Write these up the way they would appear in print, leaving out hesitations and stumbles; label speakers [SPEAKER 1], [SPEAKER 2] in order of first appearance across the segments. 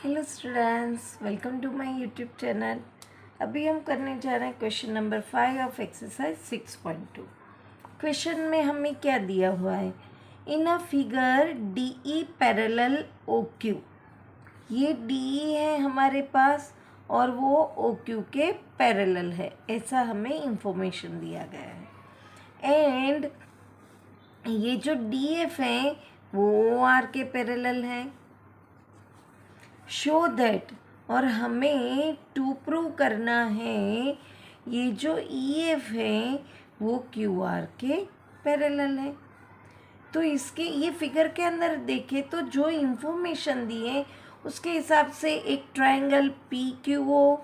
[SPEAKER 1] Hello students, welcome to my YouTube channel. अभी हम करने जा रहे हैं question number 5 of exercise 6.2। Question में हमें क्या दिया हुआ है? In a figure D E parallel O Q. ये डी ई है हमारे पास और वो ओ क्यू के पैरेलल है, ऐसा हमें इंफॉर्मेशन दिया गया है। एंड ये जो डी एफ है वो ओ आर के पैरेलल है। शो दैट, और हमें टू प्रूव करना है ये जो ई एफ है वो क्यू आर के पैरेलल है। तो इसके ये फिगर के अंदर देखें तो जो इंफॉर्मेशन दी है उसके हिसाब से एक ट्रायंगल पी क्यू ओ,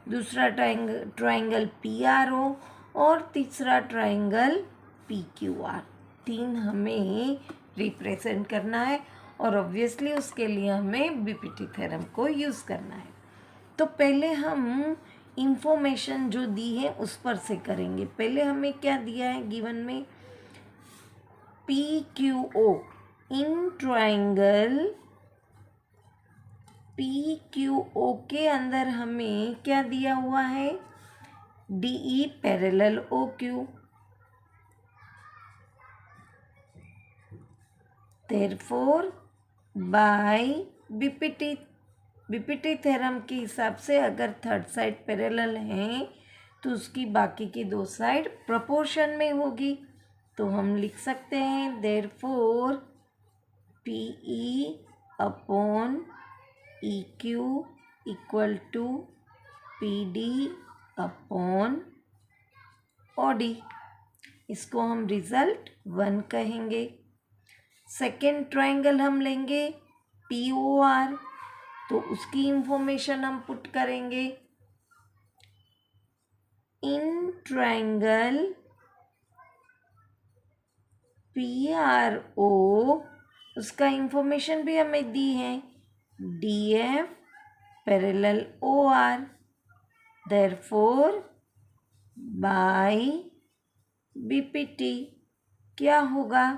[SPEAKER 1] दूसरा ट्रायंगल पी आर ओ और तीसरा ट्रायंगल पी क्यू आर, तीन हमें रिप्रेजेंट करना है और ऑब्वियसली उसके लिए हमें बीपीटी थ्योरम को यूज़ करना है। तो पहले हम इंफॉर्मेशन जो दी है उस पर से करेंगे। पहले हमें क्या दिया है गिवन में? P Q O in triangle P Q O के अंदर हमें क्या दिया हुआ है? D E parallel O Q. Therefore by BPT theorem के हिसाब से अगर थर्ड साइड पैरेलल है तो उसकी बाकी की दो साइड प्रोपोर्शन में होगी। तो हम लिख सकते हैं therefore P E upon E Q equal to P D upon O D. इसको हम रिजल्ट 1 कहेंगे। सेकेंड ट्रायंगल हम लेंगे पी ओ आर, तो उसकी इंफॉर्मेशन हम पुट करेंगे। In triangle P R O, उसका इंफॉर्मेशन भी हमें दी है D F parallel O R. Therefore by BPT क्या होगा?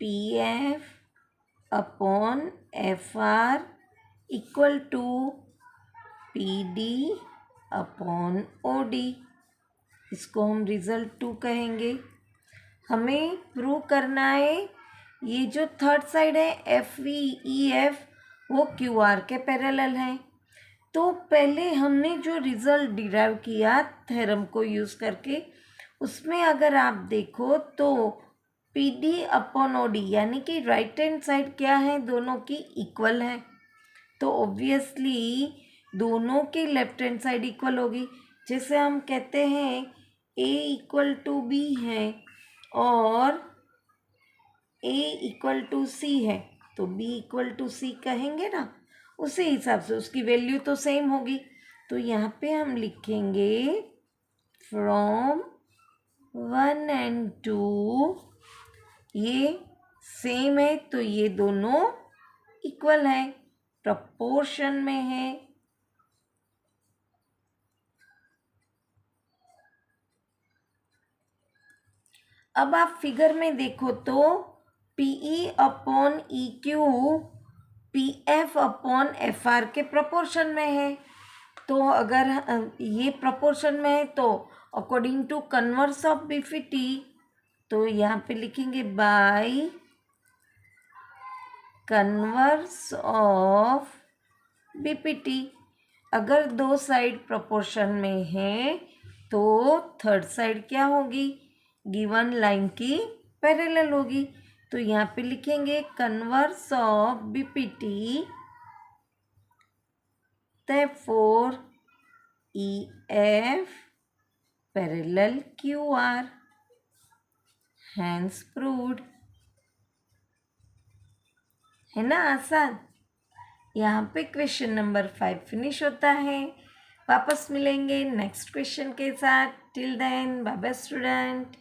[SPEAKER 1] P F upon F R equal to P D upon O D. इसको हम रिजल्ट 2 कहेंगे। हमें प्रूव करना है ये जो थर्ड साइड है एफ वी ई एफ वो क्यू आर के पैरेलल है। तो पहले हमने जो रिजल्ट डिराइव किया थ्योरम को यूज़ करके, उसमें अगर आप देखो तो P D upon O D यानी कि राइट हैंड साइड क्या है, दोनों की इक्वल है। तो ऑब्वियसली दोनों की लेफ्ट हैंड साइड इक्वल होगी। जैसे हम कहते हैं ए इक्वल टू बी है और ए इक्वल टू सी है, तो बी इक्वल टू सी कहेंगे ना, उसी हिसाब से उसकी वैल्यू तो सेम होगी। तो यहाँ पे हम लिखेंगे फ्रॉम 1 and 2 ये सेम है तो ये दोनों इक्वल है, प्रोपोर्शन में है। अब आप फिगर में देखो तो P E upon E Q P F upon F R के प्रोपोर्शन में है। तो अगर ये प्रोपोर्शन में है तो according to converse of BPT, तो यहाँ पे लिखेंगे बाय कन्वर्स ऑफ बीपीटी। अगर दो साइड प्रोपोर्शन में है तो थर्ड साइड क्या होगी? गिवन लाइन की पैरेलल होगी। तो यहाँ पे लिखेंगे converse of BPT, therefore E F parallel Q R, hence proved. है ना आसान? यहाँ पे क्वेश्चन नंबर 5 फिनिश होता है। वापस मिलेंगे नेक्स्ट क्वेश्चन के साथ। Till then bye bye student.